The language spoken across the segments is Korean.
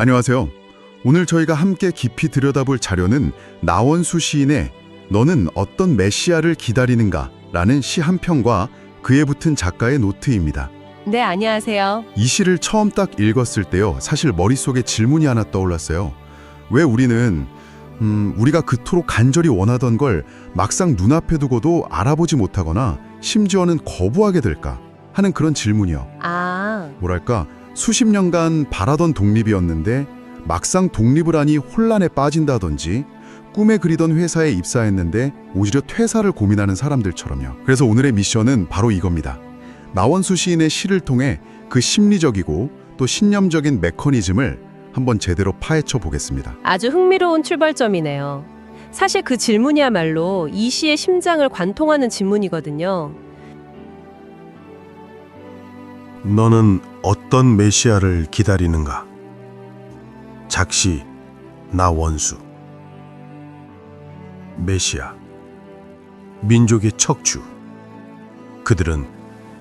안녕하세요. 오늘 저희가 함께 깊이 들여다볼 자료는 나원수 시인의 너는 어떤 메시아를 기다리는가 라는 시 한 편과 그에 붙은 작가의 노트입니다. 네, 안녕하세요. 이 시를 처음 딱 읽었을 때요, 사실 머릿속에 질문이 하나 떠올랐어요. 왜 우리는 우리가 그토록 간절히 원하던 걸 막상 눈앞에 두고도 알아보지 못하거나 심지어는 거부하게 될까 하는 그런 질문이요. 뭐랄까, 수십 년간 바라던 독립이었는데 막상 독립을 하니 혼란에 빠진다든지, 꿈에 그리던 회사에 입사했는데 오히려 퇴사를 고민하는 사람들처럼요. 그래서 오늘의 미션은 바로 이겁니다. 나원수 시인의 시를 통해 그 심리적이고 또 신념적인 메커니즘을 한번 제대로 파헤쳐 보겠습니다. 아주 흥미로운 출발점이네요. 사실 그 질문이야말로 이 시의 심장을 관통하는 질문이거든요. 너는 어떤 메시아를 기다리는가? 작시 나원수. 메시아, 민족의 척추. 그들은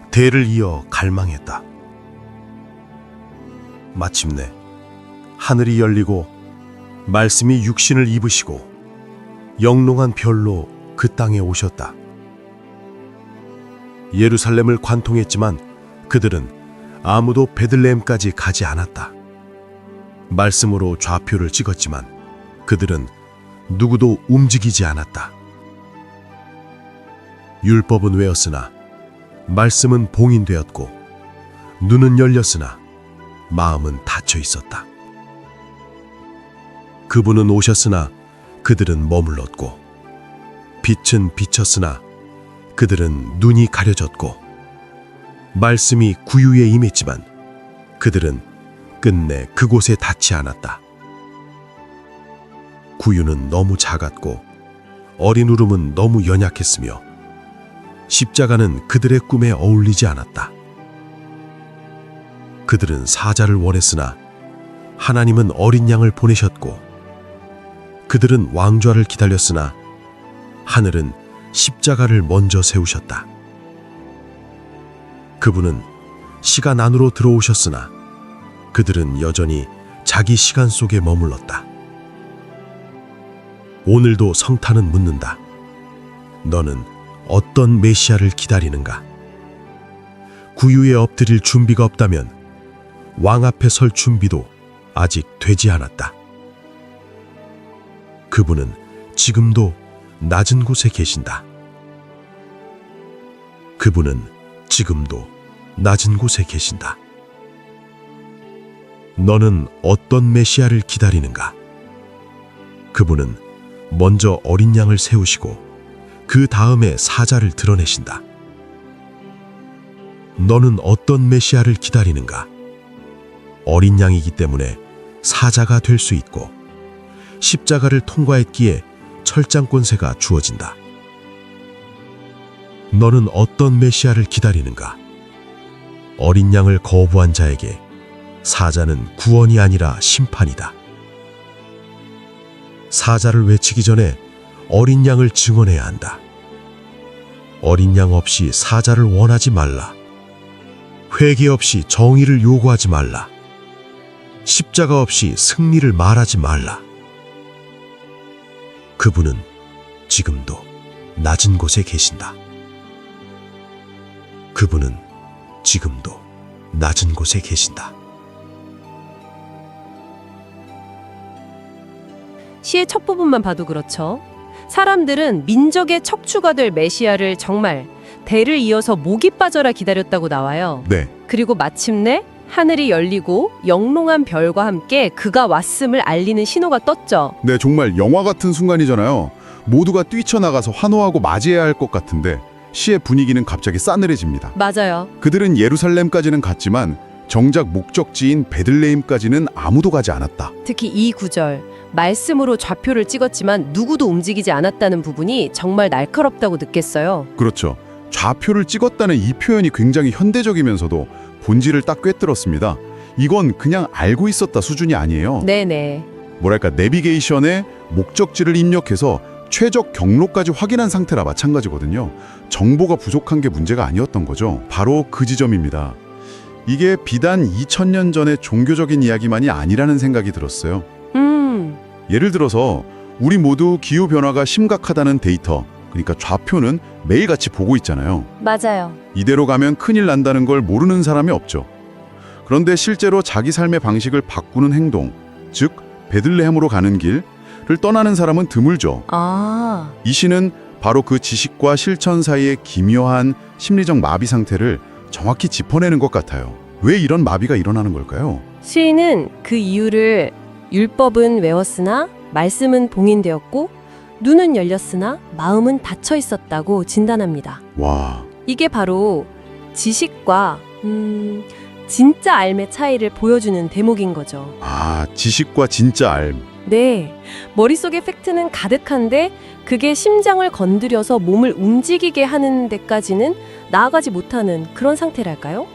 대를 이어 갈망했다. 마침내 하늘이 열리고 말씀이 육신을 입으시고 영롱한 별로 그 땅에 오셨다. 예루살렘을 관통했지만 그들은 아무도 베들레헴까지 가지 않았다. 말씀으로 좌표를 찍었지만 그들은 누구도 움직이지 않았다. 율법은 외웠으나 말씀은 봉인되었고 눈은 열렸으나 마음은 닫혀 있었다. 그분은 오셨으나 그들은 머물렀고 빛은 비쳤으나 그들은 눈이 가려졌고 말씀이 구유에 임했지만 그들은 끝내 그곳에 닿지 않았다. 구유는 너무 작았고 어린 울음은 너무 연약했으며 십자가는 그들의 꿈에 어울리지 않았다. 그들은 사자를 원했으나 하나님은 어린 양을 보내셨고 그들은 왕좌를 기다렸으나 하늘은 십자가를 먼저 세우셨다. 그분은 시간 안으로 들어오셨으나 그들은 여전히 자기 시간 속에 머물렀다. 오늘도 성탄은 묻는다. 너는 어떤 메시아를 기다리는가? 구유에 엎드릴 준비가 없다면 왕 앞에 설 준비도 아직 되지 않았다. 그분은 지금도 낮은 곳에 계신다. 그분은 지금도 낮은 곳에 계신다. 너는 어떤 메시아를 기다리는가? 그분은 먼저 어린 양을 세우시고 그 다음에 사자를 드러내신다. 너는 어떤 메시아를 기다리는가? 어린 양이기 때문에 사자가 될 수 있고 십자가를 통과했기에 철장권세가 주어진다. 너는 어떤 메시아를 기다리는가? 어린 양을 거부한 자에게 사자는 구원이 아니라 심판이다. 사자를 외치기 전에 어린 양을 증언해야 한다. 어린 양 없이 사자를 원하지 말라. 회개 없이 정의를 요구하지 말라. 십자가 없이 승리를 말하지 말라. 그분은 지금도 낮은 곳에 계신다. 그분은 지금도 낮은 곳에 계신다. 시의 첫 부분만 봐도 그렇죠. 사람들은 민족의 척추가 될 메시아를 정말 대를 이어서 목이 빠져라 기다렸다고 나와요. 네, 그리고 마침내 하늘이 열리고 영롱한 별과 함께 그가 왔음을 알리는 신호가 떴죠. 네, 정말 영화 같은 순간이잖아요. 모두가 뛰쳐나가서 환호하고 맞이해야 할 것 같은데 시의 분위기는 갑자기 싸늘해집니다. 맞아요. 그들은 예루살렘까지는 갔지만 정작 목적지인 베들레헴까지는 아무도 가지 않았다. 특히 이 구절, 말씀으로 좌표를 찍었지만 누구도 움직이지 않았다는 부분이 정말 날카롭다고 느꼈어요. 그렇죠. 좌표를 찍었다는 이 표현이 굉장히 현대적이면서도 본질을 딱 꿰뚫었습니다. 이건 그냥 알고 있었다 수준이 아니에요. 네네. 뭐랄까, 내비게이션에 목적지를 입력해서 최적 경로까지 확인한 상태라 마찬가지거든요. 정보가 부족한 게 문제가 아니었던 거죠. 바로 그 지점입니다. 이게 비단 2000년 전의 종교적인 이야기만이 아니라는 생각이 들었어요. 예를 들어서 우리 모두 기후변화가 심각하다는 데이터, 그러니까 좌표는 매일같이 보고 있잖아요. 맞아요. 이대로 가면 큰일 난다는 걸 모르는 사람이 없죠. 그런데 실제로 자기 삶의 방식을 바꾸는 행동, 즉 베들레헴으로 가는 길을 떠나는 사람은 드물죠. 아, 이 시는 바로 그 지식과 실천 사이의 기묘한 심리적 마비 상태를 정확히 짚어내는 것 같아요. 왜 이런 마비가 일어나는 걸까요? 시인은 그 이유를 율법은 외웠으나 말씀은 봉인되었고 눈은 열렸으나 마음은 닫혀 있었다고 진단합니다. 와, 이게 바로 지식과 진짜 삶의 차이를 보여주는 대목인 거죠. 지식과 진짜 알. 네, 머릿속에 팩트는 가득한데 그게 심장을 건드려서 몸을 움직이게 하는 데까지는 나아가지 못하는 그런 상태랄까요?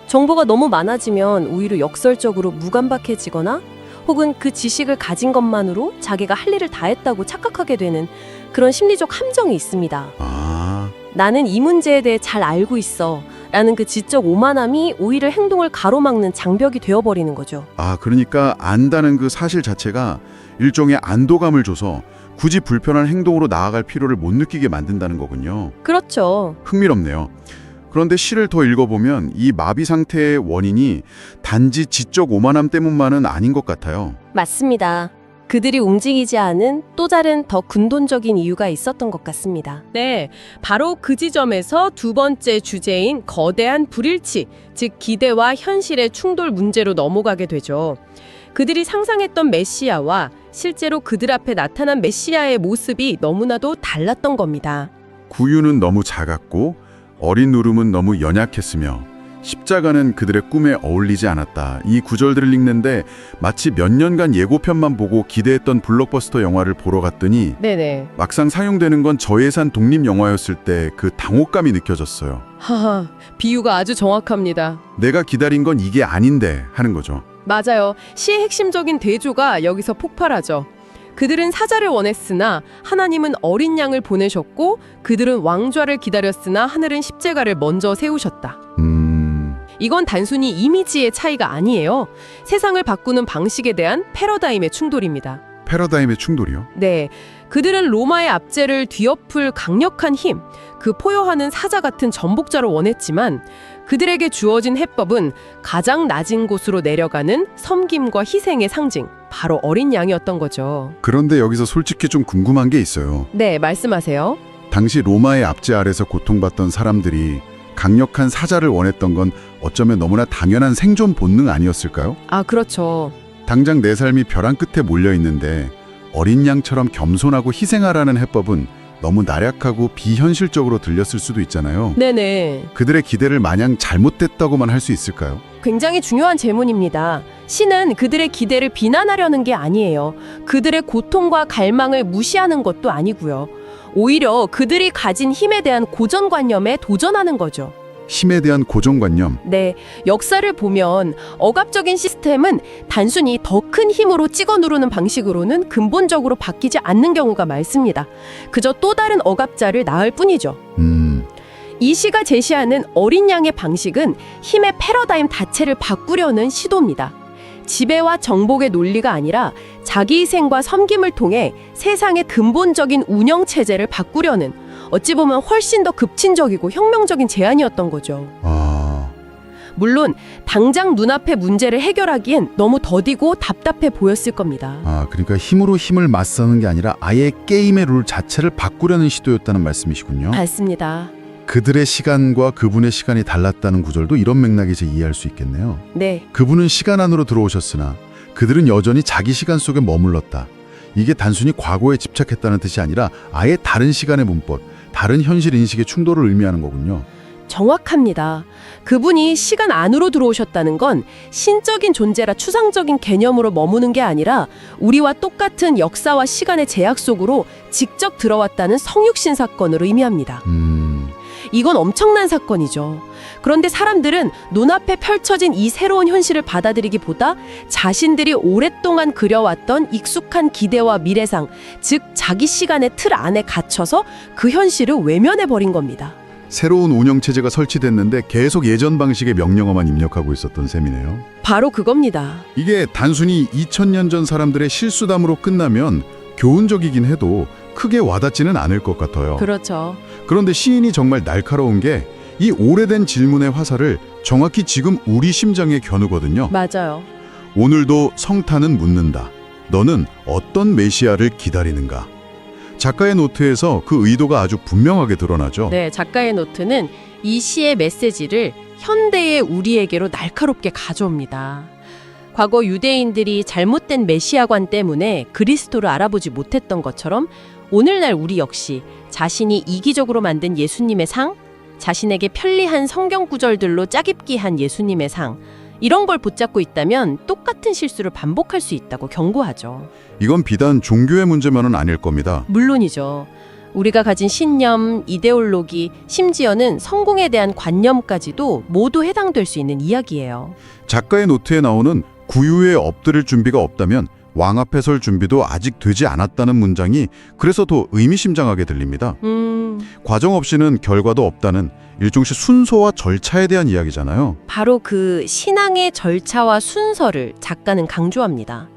정보가 너무 많아지면 오히려 역설적으로 무감박해지거나 혹은 그 지식을 가진 것만으로 자기가 할 일을 다 했다고 착각하게 되는 그런 심리적 함정이 있습니다. 나는 이 문제에 대해 잘 알고 있어 라는 그 지적 오만함이 오히려 행동을 가로막는 장벽이 되어버리는 거죠. 그러니까 안다는 그 사실 자체가 일종의 안도감을 줘서 굳이 불편한 행동으로 나아갈 필요를 못 느끼게 만든다는 거군요. 그렇죠. 흥미롭네요. 그런데 시를 더 읽어보면 이 마비 상태의 원인이 단지 지적 오만함 때문만은 아닌 것 같아요. 맞습니다. 그들이 움직이지 않은 또 다른 더 근본적인 이유가 있었던 것 같습니다. 네, 바로 그 지점에서 두 번째 주제인 거대한 불일치, 즉 기대와 현실의 충돌 문제로 넘어가게 되죠. 그들이 상상했던 메시아와 실제로 그들 앞에 나타난 메시아의 모습이 너무나도 달랐던 겁니다. 구유는 너무 작았고 어린 누름은 너무 연약했으며 십자가는 그들의 꿈에 어울리지 않았다. 이 구절들을 읽는데 마치 몇 년간 예고편만 보고 기대했던 블록버스터 영화를 보러 갔더니 네네. 막상 사용되는 건 저예산 독립 영화였을 때 그 당혹감이 느껴졌어요. 하하, 비유가 아주 정확합니다. 내가 기다린 건 이게 아닌데 하는 거죠. 맞아요. 시의 핵심적인 대조가 여기서 폭발하죠. 그들은 사자를 원했으나 하나님은 어린 양을 보내셨고 그들은 왕좌를 기다렸으나 하늘은 십자가를 먼저 세우셨다. 이건 단순히 이미지의 차이가 아니에요. 세상을 바꾸는 방식에 대한 패러다임의 충돌입니다. 패러다임의 충돌이요? 네, 그들은 로마의 압제를 뒤엎을 강력한 힘, 그 포효하는 사자 같은 전복자를 원했지만 그들에게 주어진 해법은 가장 낮은 곳으로 내려가는 섬김과 희생의 상징, 바로 어린 양이었던 거죠. 그런데 여기서 솔직히 좀 궁금한 게 있어요. 네, 말씀하세요. 당시 로마의 압제 아래서 고통받던 사람들이 강력한 사자를 원했던 건 어쩌면 너무나 당연한 생존 본능 아니었을까요? 그렇죠. 당장 내 삶이 벼랑 끝에 몰려 있는데 어린 양처럼 겸손하고 희생하라는 해법은 너무 나약하고 비현실적으로 들렸을 수도 있잖아요. 네네. 그들의 기대를 마냥 잘못됐다고만 할 수 있을까요? 굉장히 중요한 질문입니다. 시는 그들의 기대를 비난하려는 게 아니에요. 그들의 고통과 갈망을 무시하는 것도 아니고요. 오히려 그들이 가진 힘에 대한 고정관념에 도전하는 거죠. 힘에 대한 고정관념. 네, 역사를 보면 억압적인 시스템은 단순히 더 큰 힘으로 찍어 누르는 방식으로는 근본적으로 바뀌지 않는 경우가 많습니다. 그저 또 다른 억압자를 낳을 뿐이죠. 이 시가 제시하는 어린 양의 방식은 힘의 패러다임 자체를 바꾸려는 시도입니다. 지배와 정복의 논리가 아니라 자기희생과 섬김을 통해 세상의 근본적인 운영체제를 바꾸려는 어찌 보면 훨씬 더 급진적이고 혁명적인 제안이었던 거죠. 물론 당장 눈앞의 문제를 해결하기엔 너무 더디고 답답해 보였을 겁니다. 그러니까 힘으로 힘을 맞서는 게 아니라 아예 게임의 룰 자체를 바꾸려는 시도였다는 말씀이시군요. 맞습니다. 그들의 시간과 그분의 시간이 달랐다는 구절도 이런 맥락에서 이해할 수 있겠네요. 네. 그분은 시간 안으로 들어오셨으나 그들은 여전히 자기 시간 속에 머물렀다. 이게 단순히 과거에 집착했다는 뜻이 아니라 아예 다른 시간의 문법, 다른 현실 인식의 충돌을 의미하는 거군요. 정확합니다. 그분이 시간 안으로 들어오셨다는 건 신적인 존재라 추상적인 개념으로 머무는 게 아니라 우리와 똑같은 역사와 시간의 제약 속으로 직접 들어왔다는 성육신 사건을 의미합니다. 이건 엄청난 사건이죠. 그런데 사람들은 눈앞에 펼쳐진 이 새로운 현실을 받아들이기보다 자신들이 오랫동안 그려왔던 익숙한 기대와 미래상, 즉 자기 시간의 틀 안에 갇혀서 그 현실을 외면해버린 겁니다. 새로운 운영체제가 설치됐는데 계속 예전 방식의 명령어만 입력하고 있었던 셈이네요. 바로 그겁니다. 이게 단순히 2000년 전 사람들의 실수담으로 끝나면 교훈적이긴 해도 크게 와닿지는 않을 것 같아요. 그렇죠. 그런데 시인이 정말 날카로운 게 이 오래된 질문의 화살을 정확히 지금 우리 심장에 겨누거든요. 맞아요. 오늘도 성탄은 묻는다. 너는 어떤 메시아를 기다리는가? 작가의 노트에서 그 의도가 아주 분명하게 드러나죠. 네, 작가의 노트는 이 시의 메시지를 현대의 우리에게로 날카롭게 가져옵니다. 과거 유대인들이 잘못된 메시아관 때문에 그리스도를 알아보지 못했던 것처럼 오늘날 우리 역시 자신이 이기적으로 만든 예수님의 상, 자신에게 편리한 성경 구절들로 짜깁기 한 예수님의 상, 이런 걸 붙잡고 있다면 똑같은 실수를 반복할 수 있다고 경고하죠. 이건 비단 종교의 문제만은 아닐 겁니다. 물론이죠. 우리가 가진 신념, 이데올로기, 심지어는 성공에 대한 관념까지도 모두 해당될 수 있는 이야기예요. 작가의 노트에 나오는 구유에 엎드릴 준비가 없다면 왕 앞에 설 준비도 아직 되지 않았다는 문장이 그래서 더 의미심장하게 들립니다. 과정 없이는 결과도 없다는 일종의 순서와 절차에 대한 이야기잖아요. 바로 그 신앙의 절차와 순서를 작가는 강조합니다.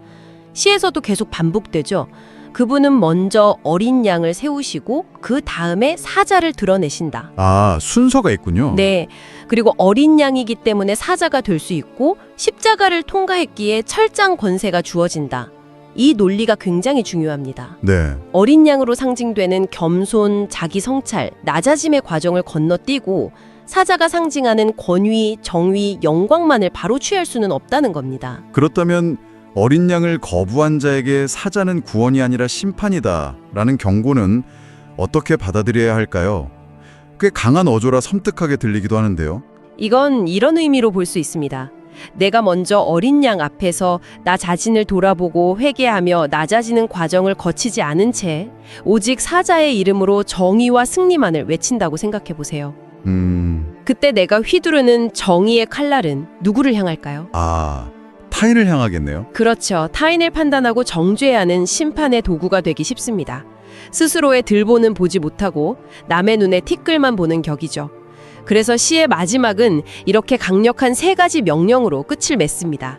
시에서도 계속 반복되죠. 그분은 먼저 어린 양을 세우시고 그 다음에 사자를 드러내신다. 아, 순서가 있군요. 네. 그리고 어린 양이기 때문에 사자가 될 수 있고 십자가를 통과했기에 철장 권세가 주어진다. 이 논리가 굉장히 중요합니다. 네. 어린 양으로 상징되는 겸손, 자기 성찰, 낮아짐의 과정을 건너뛰고 사자가 상징하는 권위, 정위, 영광만을 바로 취할 수는 없다는 겁니다. 그렇다면 어린 양을 거부한 자에게 사자는 구원이 아니라 심판이다라는 경고는 어떻게 받아들여야 할까요? 꽤 강한 어조라 섬뜩하게 들리기도 하는데요. 이건 이런 의미로 볼 수 있습니다. 내가 먼저 어린 양 앞에서 나 자신을 돌아보고 회개하며 낮아지는 과정을 거치지 않은 채 오직 사자의 이름으로 정의와 승리만을 외친다고 생각해 보세요. 그때 내가 휘두르는 정의의 칼날은 누구를 향할까요? 타인을 향하겠네요. 그렇죠. 타인을 판단하고 정죄하는 심판의 도구가 되기 쉽습니다. 스스로의 들보는 보지 못하고 남의 눈에 티끌만 보는 격이죠. 그래서 시의 마지막은 이렇게 강력한 3가지 명령으로 끝을 맺습니다.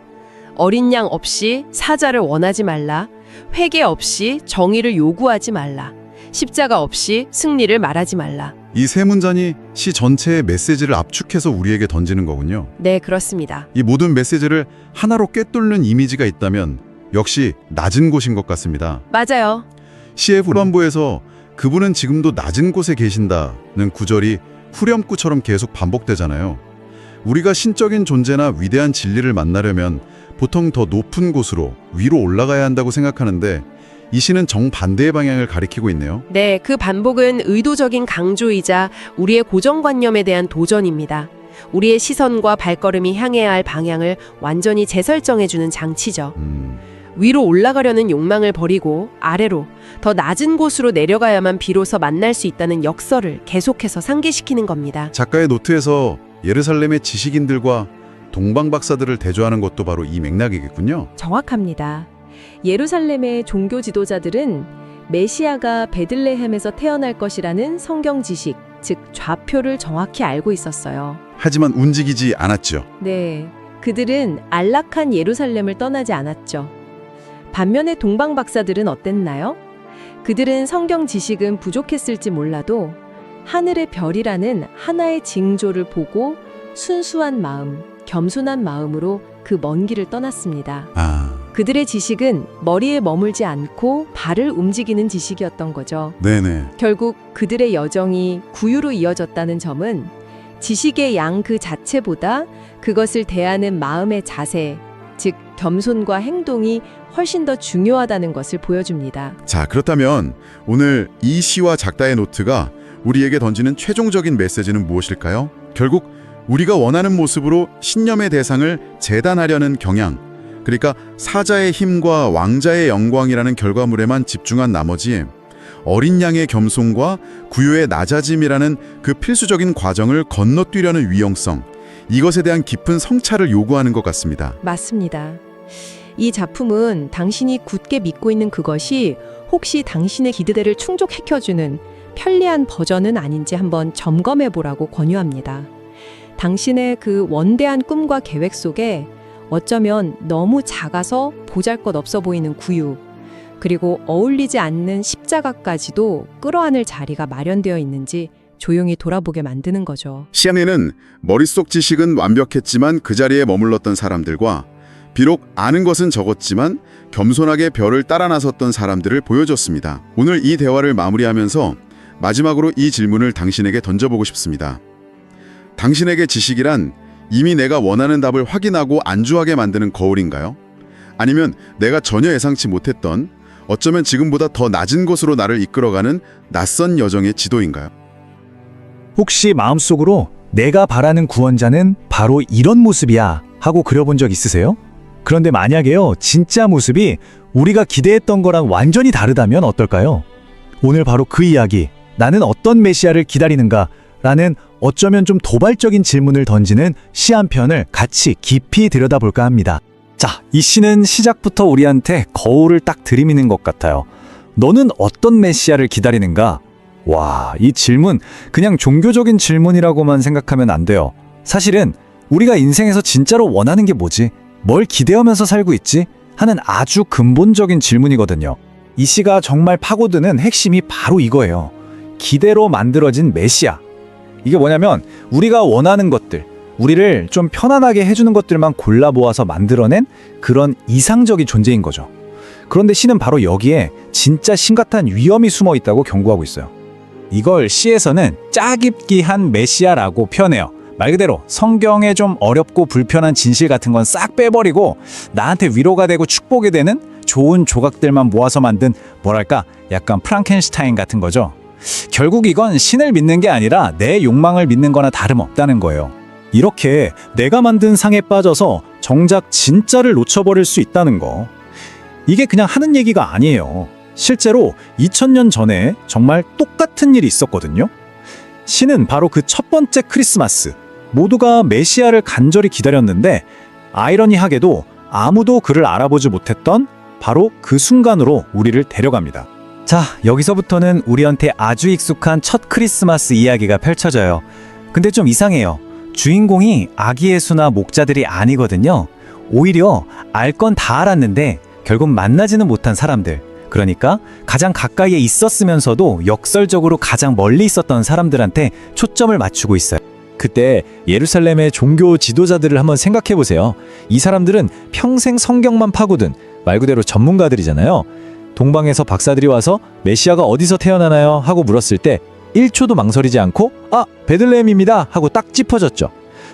어린 양 없이 사자를 원하지 말라. 회개 없이 정의를 요구하지 말라. 십자가 없이 승리를 말하지 말라. 이 세 문장이 시 전체의 메시지를 압축해서 우리에게 던지는 거군요. 네, 그렇습니다. 이 모든 메시지를 하나로 꿰뚫는 이미지가 있다면 역시 낮은 곳인 것 같습니다. 맞아요. 시의 후반부에서 그분은 지금도 낮은 곳에 계신다는 구절이 후렴구처럼 계속 반복되잖아요. 우리가 신적인 존재나 위대한 진리를 만나려면 보통 더 높은 곳으로 위로 올라가야 한다고 생각하는데 이 시는 정반대의 방향을 가리키고 있네요. 네, 그 반복은 의도적인 강조이자 우리의 고정관념에 대한 도전입니다. 우리의 시선과 발걸음이 향해야 할 방향을 완전히 재설정해주는 장치죠. 위로 올라가려는 욕망을 버리고 아래로 더 낮은 곳으로 내려가야만 비로소 만날 수 있다는 역설을 계속해서 상기시키는 겁니다. 작가의 노트에서 예루살렘의 지식인들과 동방 박사들을 대조하는 것도 바로 이 맥락이겠군요. 정확합니다. 예루살렘의 종교 지도자들은 메시아가 베들레헴에서 태어날 것이라는 성경 지식, 즉 좌표를 정확히 알고 있었어요. 하지만 움직이지 않았죠. 네, 그들은 안락한 예루살렘을 떠나지 않았죠. 반면에 동방 박사들은 어땠나요? 그들은 성경 지식은 부족했을지 몰라도 하늘의 별이라는 하나의 징조를 보고 순수한 마음, 겸손한 마음으로 그 먼 길을 떠났습니다. 그들의 지식은 머리에 머물지 않고 발을 움직이는 지식이었던 거죠. 네네. 결국 그들의 여정이 구유로 이어졌다는 점은 지식의 양 그 자체보다 그것을 대하는 마음의 자세, 즉 겸손과 행동이 훨씬 더 중요하다는 것을 보여줍니다. 자, 그렇다면 오늘 이 시와 작가의 노트가 우리에게 던지는 최종적인 메시지는 무엇일까요? 결국 우리가 원하는 모습으로 신념의 대상을 재단하려는 경향, 그러니까 사자의 힘과 왕자의 영광이라는 결과물에만 집중한 나머지 어린 양의 겸손과 구유의 낮아짐이라는 그 필수적인 과정을 건너뛰려는 위험성, 이것에 대한 깊은 성찰을 요구하는 것 같습니다. 맞습니다. 이 작품은 당신이 굳게 믿고 있는 그것이 혹시 당신의 기대를 충족시켜주는 편리한 버전은 아닌지 한번 점검해 보라고 권유합니다. 당신의 그 원대한 꿈과 계획 속에 어쩌면 너무 작아서 보잘것없어 보이는 구유, 그리고 어울리지 않는 십자가까지도 끌어안을 자리가 마련되어 있는지 조용히 돌아보게 만드는 거죠. 시안에는 머릿속 지식은 완벽했지만 그 자리에 머물렀던 사람들과 비록 아는 것은 적었지만 겸손하게 별을 따라 나섰던 사람들을 보여줬습니다. 오늘 이 대화를 마무리하면서 마지막으로 이 질문을 당신에게 던져보고 싶습니다. 당신에게 지식이란 이미 내가 원하는 답을 확인하고 안주하게 만드는 거울인가요? 아니면 내가 전혀 예상치 못했던 어쩌면 지금보다 더 낮은 곳으로 나를 이끌어가는 낯선 여정의 지도인가요? 혹시 마음속으로 내가 바라는 구원자는 바로 이런 모습이야 하고 그려본 적 있으세요? 그런데 만약에요, 진짜 모습이 우리가 기대했던 거랑 완전히 다르다면 어떨까요? 오늘 바로 그 이야기, 나는 어떤 메시아를 기다리는가? 라는 어쩌면 좀 도발적인 질문을 던지는 시 한 편을 같이 깊이 들여다볼까 합니다. 자, 이 시는 시작부터 우리한테 거울을 딱 들이미는 것 같아요. 너는 어떤 메시아를 기다리는가? 와, 이 질문 그냥 종교적인 질문이라고만 생각하면 안 돼요. 사실은 우리가 인생에서 진짜로 원하는 게 뭐지? 뭘 기대하면서 살고 있지? 하는 아주 근본적인 질문이거든요. 이 시가 정말 파고드는 핵심이 바로 이거예요. 기대로 만들어진 메시아. 이게 뭐냐면 우리가 원하는 것들, 우리를 좀 편안하게 해주는 것들만 골라 모아서 만들어낸 그런 이상적인 존재인 거죠. 그런데 시는 바로 여기에 진짜 심각한 위험이 숨어 있다고 경고하고 있어요. 이걸 시에서는 짜깁기한 메시아라고 표현해요. 말 그대로 성경에 좀 어렵고 불편한 진실 같은 건 싹 빼버리고 나한테 위로가 되고 축복이 되는 좋은 조각들만 모아서 만든 뭐랄까 약간 프랑켄슈타인 같은 거죠. 결국 이건 신을 믿는 게 아니라 내 욕망을 믿는 거나 다름없다는 거예요. 이렇게 내가 만든 상에 빠져서 정작 진짜를 놓쳐버릴 수 있다는 거. 이게 그냥 하는 얘기가 아니에요. 실제로 2000년 전에 정말 똑같은 일이 있었거든요. 신은 바로 그 첫 번째 크리스마스, 모두가 메시아를 간절히 기다렸는데 아이러니하게도 아무도 그를 알아보지 못했던 바로 그 순간으로 우리를 데려갑니다. 자, 여기서부터는 우리한테 아주 익숙한 첫 크리스마스 이야기가 펼쳐져요. 근데 좀 이상해요. 주인공이 아기 예수나 목자들이 아니거든요. 오히려 알 건 다 알았는데 결국 만나지는 못한 사람들, 그러니까 가장 가까이에 있었으면서도 역설적으로 가장 멀리 있었던 사람들한테 초점을 맞추고 있어요. 그때 예루살렘의 종교 지도자들을 한번 생각해 보세요. 이 사람들은 평생 성경만 파고든 말 그대로 전문가들이잖아요. 동방에서 박사들이 와서 메시아가 어디서 태어나나요? 하고 물었을 때 1초도 망설이지 않고 베들레헴입니다 하고 딱 짚어졌죠.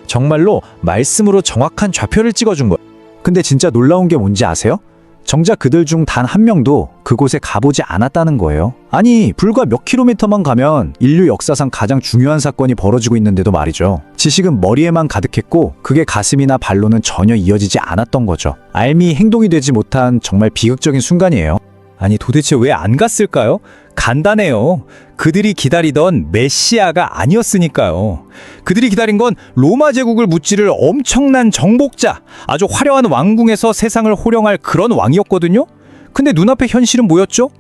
정말로 말씀으로 정확한 좌표를 찍어준 거예요. 근데 진짜 놀라운 게 뭔지 아세요? 정작 그들 중 단 한 명도 그곳에 가보지 않았다는 거예요. 아니, 불과 몇 킬로미터만 가면 인류 역사상 가장 중요한 사건이 벌어지고 있는데도 말이죠. 지식은 머리에만 가득했고 그게 가슴이나 발로는 전혀 이어지지 않았던 거죠. 알미 행동이 되지 못한 정말 비극적인 순간이에요. 아니, 도대체 왜 안 갔을까요? 간단해요. 그들이 기다리던 메시아가 아니었으니까요. 그들이 기다린 건 로마 제국을 무찌를 엄청난 정복자, 아주 화려한 왕궁에서 세상을 호령할 그런 왕이었거든요. 근데 눈앞의 현실은 뭐였죠?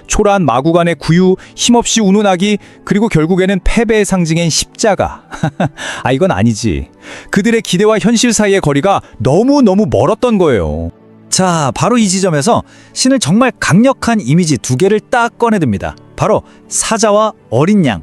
초라한 마구간의 구유, 힘없이 우는 아기, 그리고 결국에는 패배의 상징인 십자가. 이건 아니지. 그들의 기대와 현실 사이의 거리가 너무너무 멀었던 거예요. 자, 바로 이 지점에서 신은 정말 강력한 이미지 두 개를 딱 꺼내듭니다. 바로 사자와 어린 양.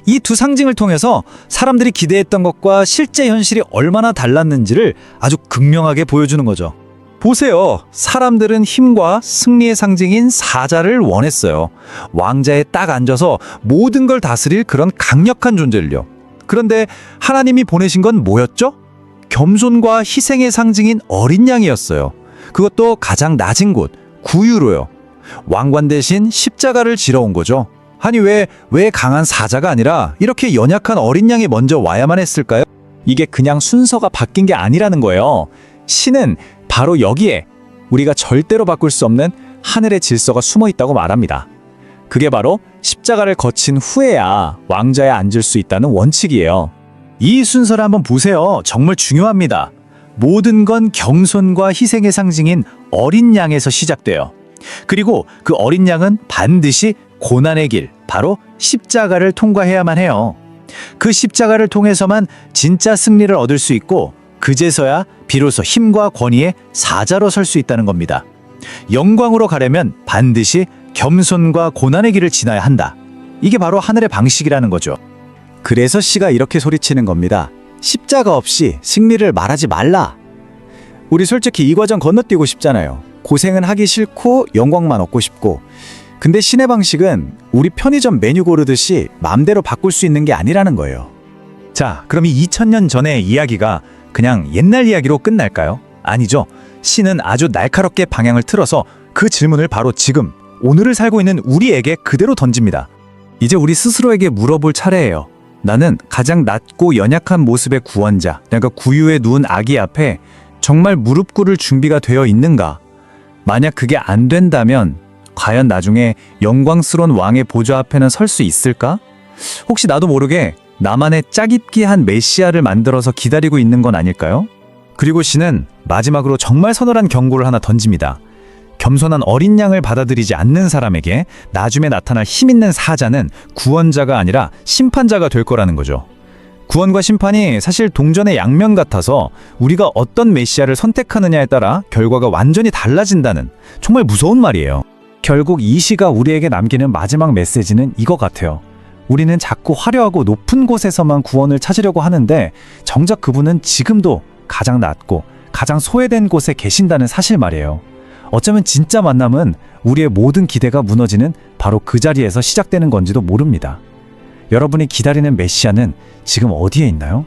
이 두 상징을 통해서 사람들이 기대했던 것과 실제 현실이 얼마나 달랐는지를 아주 극명하게 보여주는 거죠. 보세요. 사람들은 힘과 승리의 상징인 사자를 원했어요. 왕자에 딱 앉아서 모든 걸 다스릴 그런 강력한 존재를요. 그런데 하나님이 보내신 건 뭐였죠? 겸손과 희생의 상징인 어린 양이었어요. 그것도 가장 낮은 곳, 구유로요. 왕관 대신 십자가를 지러 온 거죠. 아니 왜 강한 사자가 아니라 이렇게 연약한 어린 양이 먼저 와야만 했을까요? 이게 그냥 순서가 바뀐 게 아니라는 거예요. 신은 바로 여기에 우리가 절대로 바꿀 수 없는 하늘의 질서가 숨어 있다고 말합니다. 그게 바로 십자가를 거친 후에야 왕좌에 앉을 수 있다는 원칙이에요. 이 순서를 한번 보세요. 정말 중요합니다. 모든 건 겸손과 희생의 상징인 어린 양에서 시작돼요. 그리고 그 어린 양은 반드시 고난의 길, 바로 십자가를 통과해야만 해요. 그 십자가를 통해서만 진짜 승리를 얻을 수 있고 그제서야 비로소 힘과 권위의 사자로 설 수 있다는 겁니다. 영광으로 가려면 반드시 겸손과 고난의 길을 지나야 한다. 이게 바로 하늘의 방식이라는 거죠. 그래서 씨가 이렇게 소리치는 겁니다. 십자가 없이 승리를 말하지 말라. 우리 솔직히 이 과정 건너뛰고 싶잖아요. 고생은 하기 싫고 영광만 얻고 싶고. 근데 신의 방식은 우리 편의점 메뉴 고르듯이 마음대로 바꿀 수 있는 게 아니라는 거예요. 자, 그럼 이 2000년 전의 이야기가 그냥 옛날 이야기로 끝날까요? 아니죠. 신은 아주 날카롭게 방향을 틀어서 그 질문을 바로 지금, 오늘을 살고 있는 우리에게 그대로 던집니다. 이제 우리 스스로에게 물어볼 차례예요. 나는 가장 낮고 연약한 모습의 구원자, 그러니까 구유에 누운 아기 앞에 정말 무릎 꿇을 준비가 되어 있는가? 만약 그게 안 된다면 과연 나중에 영광스러운 왕의 보좌 앞에는 설 수 있을까? 혹시 나도 모르게 나만의 짜깁기한 메시아를 만들어서 기다리고 있는 건 아닐까요? 그리고 신은 마지막으로 정말 서늘한 경고를 하나 던집니다. 겸손한 어린 양을 받아들이지 않는 사람에게 나중에 나타날 힘있는 사자는 구원자가 아니라 심판자가 될 거라는 거죠. 구원과 심판이 사실 동전의 양면 같아서 우리가 어떤 메시아를 선택하느냐에 따라 결과가 완전히 달라진다는 정말 무서운 말이에요. 결국 이 시가 우리에게 남기는 마지막 메시지는 이거 같아요. 우리는 자꾸 화려하고 높은 곳에서만 구원을 찾으려고 하는데 정작 그분은 지금도 가장 낮고 가장 소외된 곳에 계신다는 사실 말이에요. 어쩌면 진짜 만남은 우리의 모든 기대가 무너지는 바로 그 자리에서 시작되는 건지도 모릅니다. 여러분이 기다리는 메시아는 지금 어디에 있나요?